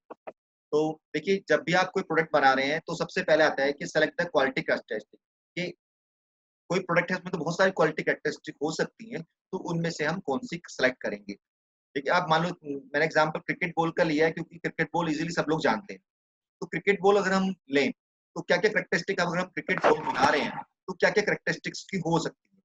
तो देखिए, जब भी आप कोई प्रोडक्ट बना रहे हैं तो सबसे पहले आता है कि सेलेक्ट द क्वालिटी कैरेक्टरिस्टिक, कि कोई प्रोडक्ट है उसमें तो बहुत सारी क्वालिटी कैरेक्टरिस्टिक हो सकती हैं, तो उनमें से हम कौन सी सेलेक्ट करेंगे। देखिए, आप मान लो मैंने एग्जांपल क्रिकेट बॉल का लिया है, क्योंकि क्रिकेट बॉल इजीली सब लोग जानते हैं। तो क्रिकेट बॉल अगर हम लें तो क्या क्या कैरेक्टरिस्टिक, अगर हम क्रिकेट बॉल बना रहे हैं तो क्या क्या कैरेक्टरिस्टिक्स की हो सकती है।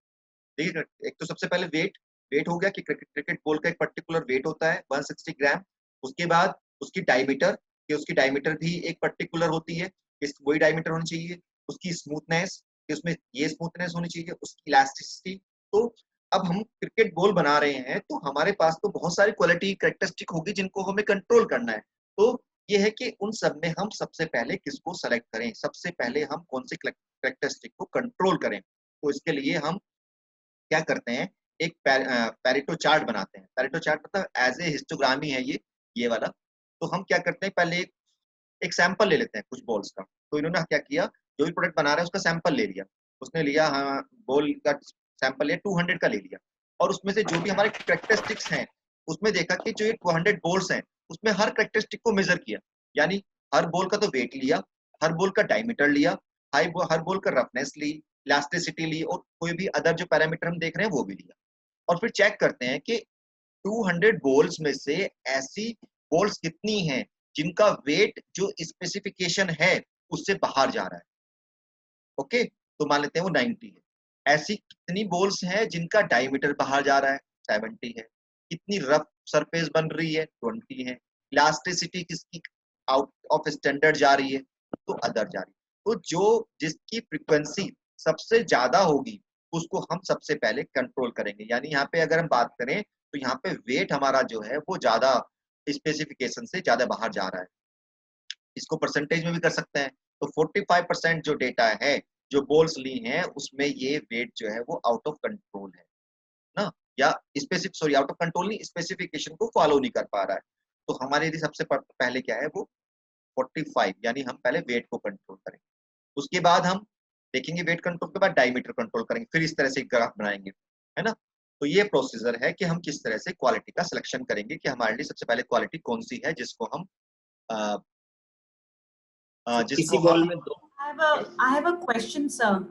देखिए, एक तो सबसे पहले वेट वेट हो गया कि क्रिकेट बॉल का एक पर्टिकुलर वेट होता है 160 ग्राम। उसके बाद उसकी डायमीटर, कि उसकी डायमीटर भी एक पर्टिकुलर होती है, इस वही डायमीटर होनी चाहिए। उसकी स्मूथनेस, कि उसमें ये स्मूथनेस होनी चाहिए, उसकी इलास्टिसिटी। तो अब हम क्रिकेट बॉल बना रहे हैं तो हमारे पास तो बहुत सारी क्वालिटी कैरेक्टरिस्टिक होगी जिनको हमें कंट्रोल करना है। तो ये है कि उन सब में हम सबसे पहले किसको सेलेक्ट करें, सबसे पहले हम कौन सी कैरेक्टरिस्टिक को कंट्रोल करें। तो इसके लिए हम क्या करते हैं, एक पैरेटो चार्ट बनाते हैं। पैरेटो चार्ट मतलब एज ए हिस्टोग्राम ही है ये वाला। तो हम क्या करते हैं, पहले एक सैंपल ले लेते हैं कुछ बॉल्स का। तो इन्होंने क्या किया, जो भी प्रोडक्ट बना रहा है उसका सैंपल ले लिया। उसने लिया, हाँ, बॉल का सैंपल लिया, 200 का ले लिया, और उसमें से जो भी हमारे कैरेक्टरिस्टिक्स हैं उसमें देखा कि जो ये 200 बॉल्स हैं उसमें हर कैरेक्टरिस्टिक को मेजर किया। यानी हर बॉल का तो वेट लिया, हर बॉल का डायमीटर लिया, हर बॉल का रफनेस ली, इलास्टिसिटी ली, और कोई भी अदर जो पैरामीटर हम देख रहे हैं वो भी लिया। और फिर चेक करते हैं कि 200 बॉल्स में से ऐसी बॉल्स कितनी हैं जिनका वेट जो स्पेसिफिकेशन है उससे बाहर जा रहा है। ओके, तो मान लेते हैं वो 90 है। ऐसी कितनी बॉल्स हैं जिनका डायमीटर बाहर जा रहा है, 70 है। कितनी रफ सरफेस बन रही है, 20 है। इलास्टिसिटी किसकी आउट ऑफ स्टैंडर्ड जा रही है, तो अदर जा रही है। तो जो जिसकी फ्रीक्वेंसी सबसे ज्यादा होगी उसको हम सबसे पहले कंट्रोल करेंगे। यानी यहाँ पे अगर हम बात करें तो यहाँ पे वेट हमारा जो है वो ज्यादा स्पेसिफिकेशन से ज्यादा बाहर जा रहा है। इसको परसेंटेज में भी कर सकते हैं। तो 45% जो डेटा है, जो बॉल्स ली हैं, उसमें ये वेट जो है वो आउट ऑफ कंट्रोल है ना, या आउट ऑफ कंट्रोल नहीं, स्पेसिफिकेशन को फॉलो नहीं कर पा रहा है। तो हमारे लिए सबसे पहले क्या है, वो 45, यानी हम पहले वेट को कंट्रोल करेंगे। उसके बाद हम देखेंगे वेट कंट्रोल के बाद डायमीटर कंट्रोल करेंगे, फिर इस तरह से ग्राफ बनाएंगे, है ना। तो ये प्रोसीजर है कि हम किस तरह से क्वालिटी का सिलेक्शन करेंगे, कि हमारे लिए सबसे पहले क्वालिटी कौन सी है जिसको हम किसी बॉल में दो। I have a question, sir.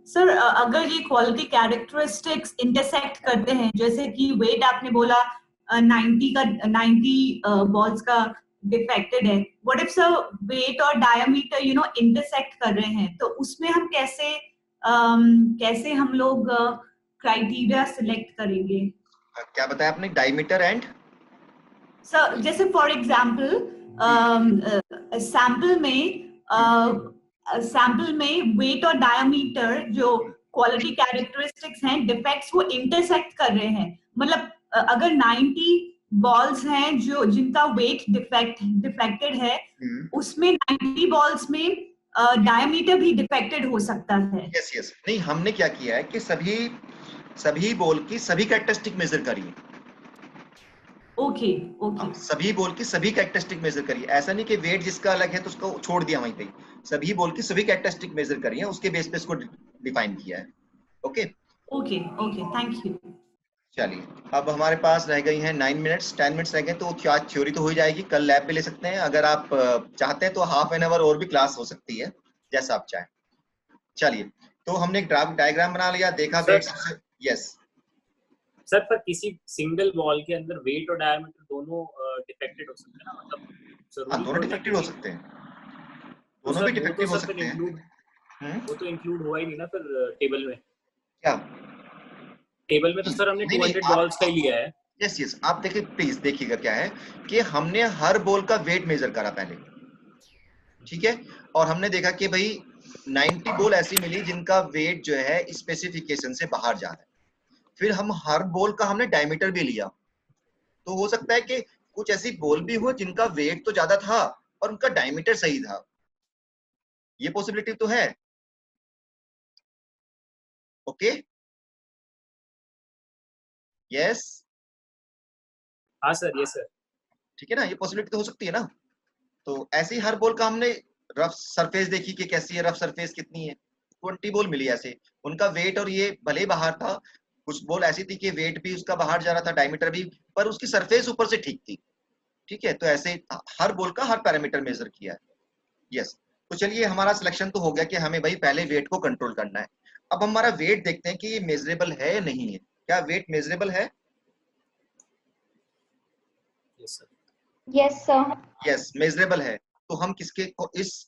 Sir, अगर ये क्वालिटी कैरेक्टरिस्टिक्स इंटरसेक्ट करते हैं, जैसे कि वेट आपने बोला 90 बॉल्स का डिफेक्टेड है, व्हाट इफ सर वेट और डायमीटर इंटरसेक्ट कर रहे हैं, तो उसमें हम कैसे हम लोग क्राइटेरिया सिलेक्ट करेंगे? क्या बताया आपने, डायमीटर एंड? सर, जैसे फॉर एग्जांपल सैंपल में वेट और डायमीटर जो क्वालिटी कैरेक्टरिस्टिक्स हैं, डिफेक्ट्स, वो इंटरसेक्ट कर रहे हैं। मतलब अगर 90 बॉल्स हैं जो जिनका वेट डिफेक्टेड है, उसमें 90 बॉल्स में डायमीटर भी डिफेक्टेड हो सकता है। यस नहीं, हमने क्या किया है कि सभी बॉल की सभी कैरेक्टरिस्टिक मेजर करी है। ओके। सभी बॉल की सभी कैरेक्टरिस्टिक मेजर करी, ऐसा नहीं कि वेट जिसका अलग है तो उसको छोड़ दिया वहीं पे। सभी बॉल की सभी कैरेक्टरिस्टिक मेजर करी है, उसके बेस पे इसको डिफाइन किया है। Okay, thank you. चलिए, अब हमारे पास रह गई हैं 9 मिनट्स, 10 मिनट्स रह गए, तो क्या थ्योरी तो हो ही जाएगी। कल लैब पे ले सकते हैं, अगर आप चाहते हैं तो हाफ एन आवर और भी क्लास हो सकती है, जैसा आप चाहें। चलिए, तो हमने एक डायग्राम बना लिया, देखा वेट सबसे। यस सर, पर किसी सिंगल बॉल के अंदर वेट और डायमीटर दोनों डिफेक्टेड हो सकते हैं ना, मतलब हाँ, दोनों डिफेक्टेड हो सकते हैं, दोनों भी डिफेक्टिव हो सकते हैं। वो तो इंक्लूड हुआ ही नहीं ना फिर टेबल में। क्या टेबल में तो सर हमने 200 बॉल्स का ही लिया है। यस आप देखिए, प्लीज देखिएगा, क्या है कि हमने हर बॉल का वेट मेजर करा पहले, ठीक है, और हमने देखा कि भाई 90 बॉल ऐसी मिली जिनका वेट जो है स्पेसिफिकेशन से बाहर जा रहा है। फिर हम हर बॉल का हमने डायमीटर भी लिया। तो हो सकता है कि कुछ ऐसी बॉल भी हो जिनका वेट तो ज्यादा था और उनका डायमीटर सही था, ये पॉसिबिलिटी तो है। ओके, यस हाँ सर, ये सर, ठीक है ना, ये पॉसिबिलिटी तो हो सकती है ना। तो ऐसे ही हर बॉल का हमने रफ सरफेस देखी कि कैसी है, रफ सरफेस कितनी है, 20 बॉल मिली ऐसे, उनका वेट और ये भले बाहर था, कुछ बॉल ऐसी थी कि वेट भी उसका बाहर जा रहा था, डायमीटर भी, पर उसकी सरफेस ऊपर से ठीक थी। ठीक है, तो ऐसे हर बॉल का हर पैरामीटर मेजर किया है। यस, तो चलिए हमारा सिलेक्शन तो हो गया कि हमें भाई पहले वेट को कंट्रोल करना है। अब हमारा वेट देखते हैं कि ये मेजरेबल है या नहीं है। क्या वेट मेजरेबल है? Yes sir. Yes, sir. Yes, measurable है। तो हम इस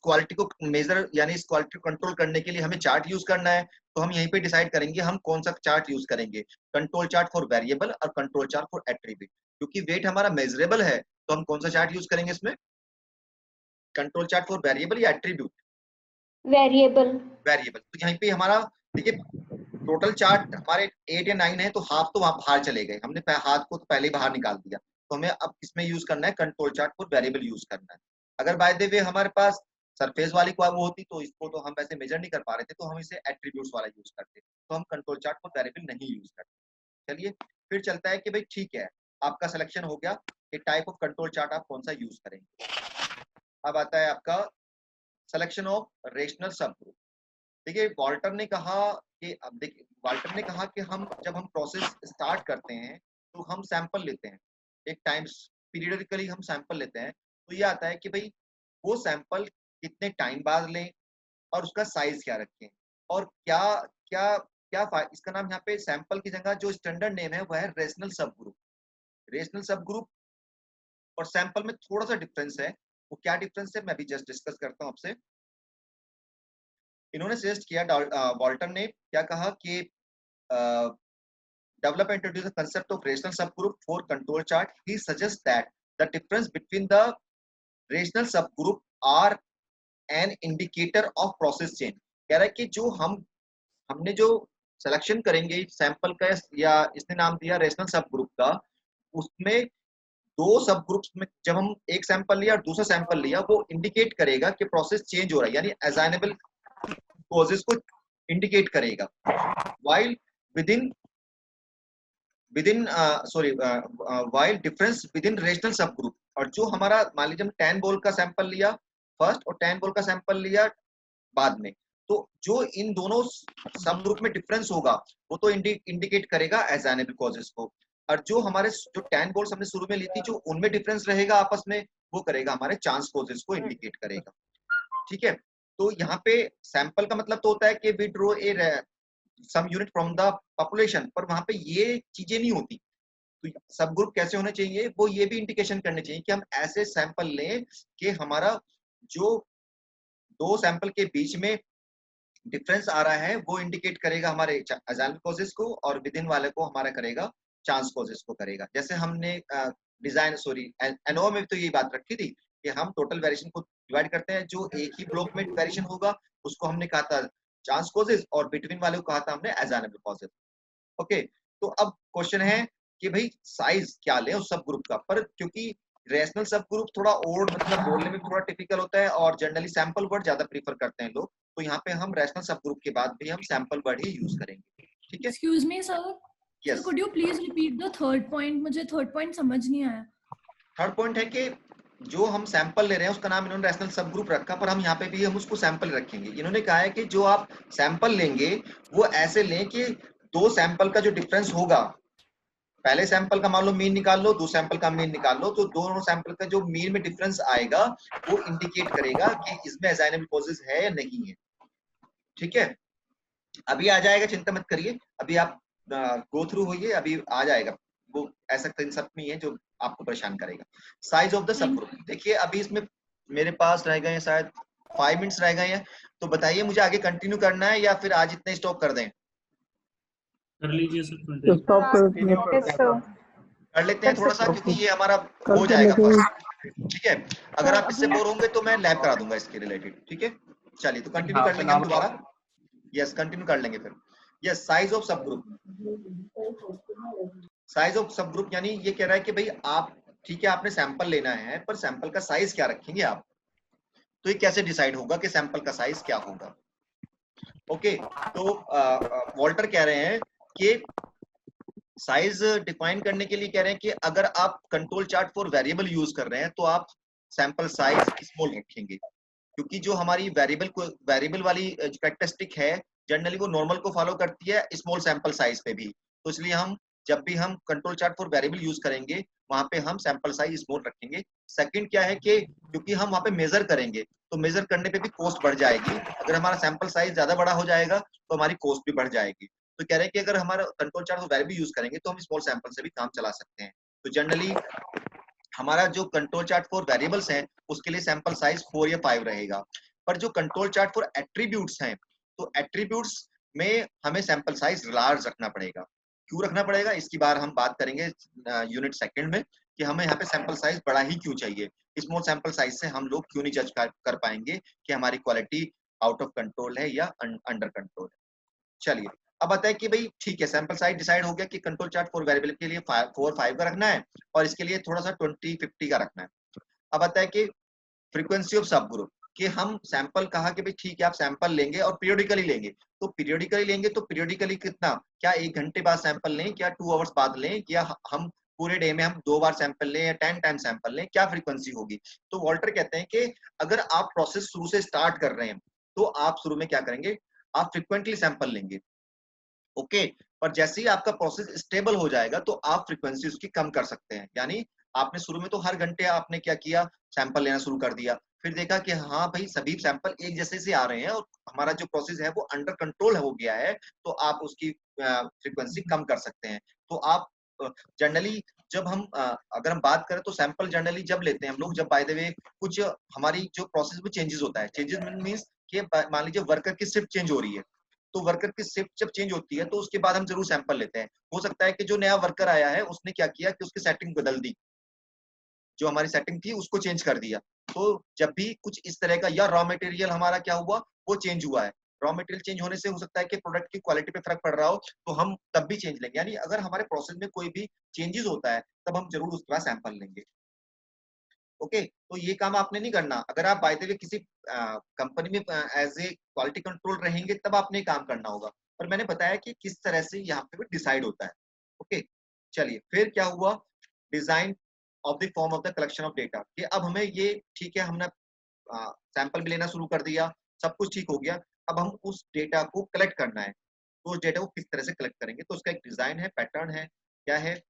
क्वालिटी को मेजर यानी इस क्वालिटी को कंट्रोल करने के लिए हमें चार्ट यूज करना है। तो हम यहीं पे डिसाइड करेंगे हम कौन सा चार्ट यूज करेंगे, कंट्रोल चार्ट फॉर वेरिएबल और कंट्रोल चार्ट फॉर एट्रीब्यूट। क्योंकि वेट हमारा मेजरेबल है तो हम कौन सा चार्ट यूज करेंगे इसमें, कंट्रोल चार्ट फॉर वेरिएबल या एट्रीब्यूट? Variable. वेरिएबल। तो यहीं पे हमारा देखिए टोटल चार्ट हमारे 8 या 9 है, तो हाफ तो वहां बाहर चले गए, हमने हाथ को तो पहले ही बाहर निकाल दिया। तो हमें अब इसमें यूज करना है control chart for variable use करना है। अगर बाय द वे हमारे पास सरफेस वाली को वो होती तो इसको तो हम वैसे मेजर नहीं कर पा रहे थे, तो हम इसे एट्रीब्यूट्स वाला यूज करते, तो हम कंट्रोल चार्ट फॉर वेरिएबल नहीं यूज करते। चलिए फिर चलता है कि भाई ठीक है, आपका सिलेक्शन हो गया कि टाइप ऑफ कंट्रोल चार्ट आप कौन सा यूज करेंगे। अब आता है आपका सिलेक्शन ऑफ रेशनल सब ग्रुप। देखिए वाल्टर ने कहा कि अब देखिए वाल्टर ने कहा कि हम जब हम प्रोसेस स्टार्ट करते हैं तो हम सैंपल लेते हैं, एक टाइम पीरियडिकली हम सैंपल लेते हैं। तो ये आता है कि भाई वो सैंपल कितने टाइम बाद लें और उसका साइज क्या रखें, और क्या क्या क्या इसका नाम यहाँ पे सैंपल की जगह जो स्टैंडर्ड नेम है वह है रेशनल सब ग्रुप। रेशनल सब ग्रुप और सैंपल में थोड़ा सा डिफरेंस है, वो क्या डिफरेंस है मैं भी जस्ट डिस्कस करता हूँ आपसे। इन्होंने सजेस्ट किया, वॉल्टर ने क्या कहा कि develop and introduce the concept of rational subgroup for control chart. He suggests that the difference between the rational subgroup are an indicator of process change. कह रहा है कि जो हमने जो सिलेक्शन करेंगे सैंपल का या इसने नाम दिया रेशनल सब ग्रुप का, उसमें दो सब ग्रुप्स में जब हम एक सैंपल लिया और दूसरा सैंपल लिया, वो इंडिकेट करेगा कि प्रोसेस चेंज हो रहा है, यानी असाइनेबल कॉजेस को इंडिकेट करेगा। while within while difference within rational subgroup, और जो हमारा मान लीजिए हम 10 बॉल का सैंपल लिया फर्स्ट और 10 बॉल का सैंपल लिया बाद में, तो जो इन दोनों सब ग्रुप में डिफरेंस होगा वो तो इंडिकेट करेगा असाइनेबल कॉजेस को, और जो हमारे जो 10 बॉल्स हमने शुरू में ली थी जो उनमें डिफरेंस रहेगा आपस में, वो करेगा हमारे चांस कॉजेस को इंडिकेट करेगा। ठीक है, तो यहाँ पे सैंपल का मतलब तो होता है कि we draw a some unit from the population, पर वहां पे ये चीजें नहीं होती। तो सब ग्रुप कैसे होने चाहिए, वो ये भी इंडिकेशन करने चाहिए कि हम ऐसे सैंपल लें कि हमारा जो दो सैंपल के बीच में डिफरेंस आ रहा है वो इंडिकेट करेगा हमारे असाइनेबल कॉजेस को, और विद इन वाले को हमारा करेगा चांस कॉजेस को करेगा। जैसे हमने एनओ में तो ये बात रखी थी कि हम टोटल वेरिएशन को डिवाइड करते हैं, जो एक ही ब्लॉक में वेरिएशन होगा उसको हमने कहा था चांस कॉजेस, और बिटवीन वाले को कहा था हमने असाइनेबल कॉजेस। ओके, तो अब क्वेश्चन है कि भाई साइज क्या लें उस सब ग्रुप का, पर क्योंकि रेशनल सब ग्रुप थोड़ा और मतलब बोलने में थोड़ा टिपिकल होता है और जनरली सैंपल वर्ड ज्यादा प्रीफर करते हैं लोग, तो यहाँ पे हम रेशनल सब ग्रुप के बाद भी हम सैंपल वर्ड ही यूज करेंगे। ठीक है, excuse me sir, yes. Could you please repeat the third point, मुझे थर्ड पॉइंट समझ नहीं आया। थर्ड पॉइंट है कि जो हम सैंपल ले रहे हैं उसका नाम इन्होंने रेशनल सब ग्रुप रखा, पर हम यहाँ पे भी हम उसको सैंपल रखेंगे। इन्होंने कहा है कि जो आप सैंपल लेंगे वो ऐसे लें कि दो सैंपल का जो डिफरेंस होगा, पहले सैंपल का मान लो मीन निकाल लो, दूसरे सैंपल का मीन निकाल लो, तो दोनों सैंपल का जो मीन में डिफरेंस आएगा वो इंडिकेट करेगा कि इसमें असाइनेबल कॉजेस है या नहीं है। ठीक है, अभी आ जाएगा, चिंता मत करिए, अभी आप गो थ्रू होइए, अभी आ जाएगा। वो ऐसा कंसेप्ट नहीं है जो आपको परेशान करेगा। Size of the sub group, देखिए अभी इसमें मेरे पास रह गए शायद 5 मिनट्स रह गए हैं, तो बताइए मुझे आगे कंटिन्यू करना है या फिर आज इतने स्टॉप कर दें? कर लीजिए सर, स्टॉप कर लेते हैं थोड़ा सा, क्योंकि ये हमारा हो जाएगा फर्स्ट। ठीक है, अगर आप इससे बोर होंगे तो मैं लैब करा दूंगा इसके रिलेटेड। ठीक है, चलिए तो कंटिन्यू कर लेंगे हम दोबारा। यस, कंटिन्यू कर लेंगे फिर। यस, साइज ऑफ सब ग्रुप। साइज ऑफ सब ग्रुप यानी ये कह रहा है कि भाई आप ठीक है आपने सैंपल लेना है, पर सैंपल का साइज क्या रखेंगे आप, तो ये कैसे डिसाइड होगा कि सैंपल का साइज क्या होगा। ओके, तो वॉल्टर कह रहे हैं कि साइज डिफाइन करने के लिए कह रहे हैं कि अगर आप control chart for variable use कर रहे हैं तो आप सैंपल साइज स्मॉल रखेंगे। क्योंकि जो हमारी वेरिएबल वाली कैरेक्टरिस्टिक है जनरली वो नॉर्मल को फॉलो करती है स्मॉल सैंपल साइज पे भी, तो इसलिए हम जब भी हम control chart for variable use करेंगे वहां पे हम सैंपल साइज स्मॉल रखेंगे। सेकंड क्या है कि क्योंकि हम वहां पे मेजर करेंगे तो मेजर करने पे भी कॉस्ट बढ़ जाएगी, अगर हमारा सैंपल साइज ज्यादा बड़ा हो जाएगा तो हमारी कॉस्ट भी बढ़ जाएगी। तो कह रहे हैं कि अगर हमारा control chart for variable use करेंगे तो हम स्मॉल सैंपल से भी काम चला सकते हैं। तो जनरली हमारा जो कंट्रोल चार्ट फॉर वेरिएबल्स है उसके लिए सैंपल साइज 4 या 5 रहेगा। पर जो कंट्रोल चार्ट फॉर एट्रीब्यूट्स हैं तो एट्रीब्यूट्स में हमें सैंपल साइज लार्ज रखना पड़ेगा। क्यों रखना पड़ेगा इसकी बार हम बात करेंगे यूनिट सेकंड में कि हमें यहाँ पे सैंपल साइज बड़ा ही क्यों चाहिए, स्मॉल सैंपल साइज से हम लोग क्यों नहीं जज कर पाएंगे कि हमारी क्वालिटी आउट ऑफ कंट्रोल है या अंडर कंट्रोल है। चलिए अब आता है कि भाई ठीक है सैंपल साइज डिसाइड हो गया कि कंट्रोल चार्ट फॉर वेरिएबल के लिए 4-5 का रखना है और इसके लिए थोड़ा सा 20-50 का रखना है। अब आता है कि फ्रीक्वेंसी ऑफ सब ग्रुप कि हम सैंपल कहा कि भाई ठीक है आप सैंपल लेंगे और पीरियोडिकली लेंगे, तो पीरियोडिकली कितना, क्या 1 घंटे बाद सैंपल लें, क्या 2 आवर्स बाद लें, या हम पूरे डे में हम 2 बार सैंपल लें या 10 टाइम सैंपल लें, क्या फ्रीक्वेंसी होगी। तो वॉल्टर कहते हैं कि अगर आप प्रोसेस शुरू से स्टार्ट कर रहे हैं तो आप शुरू में क्या करेंगे, आप फ्रिक्वेंटली सैंपल लेंगे, ओके। पर जैसे ही आपका प्रोसेस स्टेबल हो जाएगा तो आप फ्रीक्वेंसी उसकी कम कर सकते हैं। यानी आपने शुरू में तो हर घंटे आपने क्या किया, सैंपल लेना शुरू कर दिया, फिर देखा कि हाँ भाई सभी सैंपल एक जैसे से आ रहे हैं और हमारा जो प्रोसेस है वो अंडर कंट्रोल हो गया है, तो आप उसकी फ्रीक्वेंसी कम कर सकते हैं। तो आप जनरली जब हम अगर हम बात करें तो सैंपल जनरली जब लेते हैं हम लोग, जब बाय द वे कुछ हमारी जो प्रोसेस में चेंजेस होता है, चेंजेस मीन्स कि मान लीजिए वर्कर की शिफ्ट चेंज हो रही है, तो वर्कर की शिफ्ट जब चेंज होती है तो उसके बाद हम जरूर सैंपल लेते हैं। हो सकता है कि जो नया वर्कर आया है उसने क्या किया कि उसकी सेटिंग बदल दी, जो हमारी सेटिंग थी उसको चेंज कर दिया। तो जब भी कुछ इस तरह का, या रॉ मटेरियल हमारा क्या हुआ वो चेंज हुआ है, रॉ मटेरियल चेंज होने से हो सकता है कि प्रोडक्ट की क्वालिटी पे फर्क पड़ रहा हो, तो हम तब भी चेंज लेंगे। यानी अगर हमारे प्रोसेस में कोई भी चेंजेस होता है तब हम जरूर उसके बाद सैंपल लेंगे, ओके। तो ये काम आपने नहीं करना, अगर आप बाय द वे किसी कंपनी में एज ए क्वालिटी कंट्रोल रहेंगे तब आपने काम करना होगा। पर मैंने बताया कि किस तरह से यहाँ पे भी डिसाइड होता है, ओके। चलिए फिर क्या हुआ, design of the form of the collection of data, कि अब हमें ये ठीक है हमने सैंपल भी लेना शुरू कर दिया, सब कुछ ठीक हो गया, अब हम उस डेटा को कलेक्ट करना है। तो उस डेटा को किस तरह से कलेक्ट करेंगे, तो उसका एक डिजाइन है, पैटर्न है, क्या है,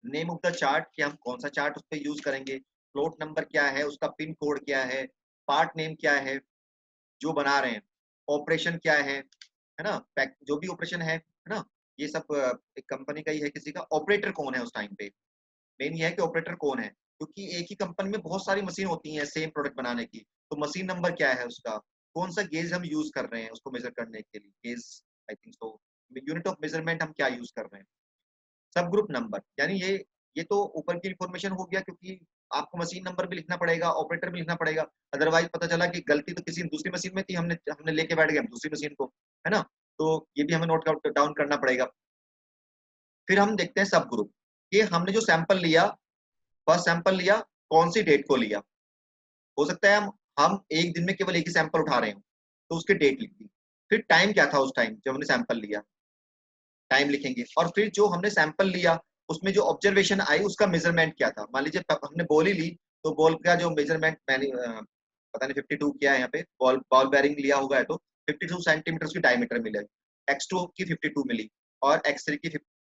नेम ऑफ द चार्ट कि हम कौन सा चार्ट उस पर यूज करेंगे, प्लॉट नंबर क्या है, उसका पिन कोड क्या है, पार्ट नेम क्या है जो बना रहे हैं, ऑपरेशन क्या है ना, जो भी ऑपरेशन है ना, ये सब एक कंपनी का ही है, किसी का ऑपरेटर कौन है उस टाइम पे, मेन ये है कि ऑपरेटर कौन है, क्योंकि एक ही कंपनी में बहुत सारी मशीन होती हैं सेम प्रोडक्ट बनाने की, तो मशीन नंबर क्या है उसका, कौन सा गेज हम यूज कर रहे हैं उसको मेजर करने के लिए, gauge I think so, unit of measurement हम क्या यूज कर रहे हैं, सब ग्रुप नंबर, यानी ये तो ऊपर की इंफॉर्मेशन हो गया, क्योंकि आपको मशीन नंबर भी लिखना पड़ेगा, ऑपरेटर भी लिखना पड़ेगा, अदरवाइज पता चला कि गलती तो किसी दूसरी मशीन में थी, हमने हमने लेके बैठ गए दूसरी मशीन को, है ना, तो ये भी हमें नोट डाउन करना पड़ेगा। फिर हम देखते हैं सब ग्रुप, ये हमने जो सैंपल लिया, फर्स्ट सैंपल लिया, कौन सी डेट को लिया, हो सकता है हम एक दिन में केवल एक ही सैंपल उठा रहे हो तो उसकी डेट लिख दी, फिर टाइम क्या था उस टाइम जब हमने सैंपल लिया, टाइम लिखेंगे, और फिर जो हमने सैंपल लिया उसमें जो ऑब्जर्वेशन आई उसका मेजरमेंट क्या था, मान लीजिए हमने बॉल ही ली तो बॉल का जो मेजरमेंट मैंने पता नहीं 52 किया है, यहाँ पे बॉल बेरिंग लिया होगा है तो 52 सेंटीमीटर की डायमीटर मिले, x2 की 52 मिली और x3 की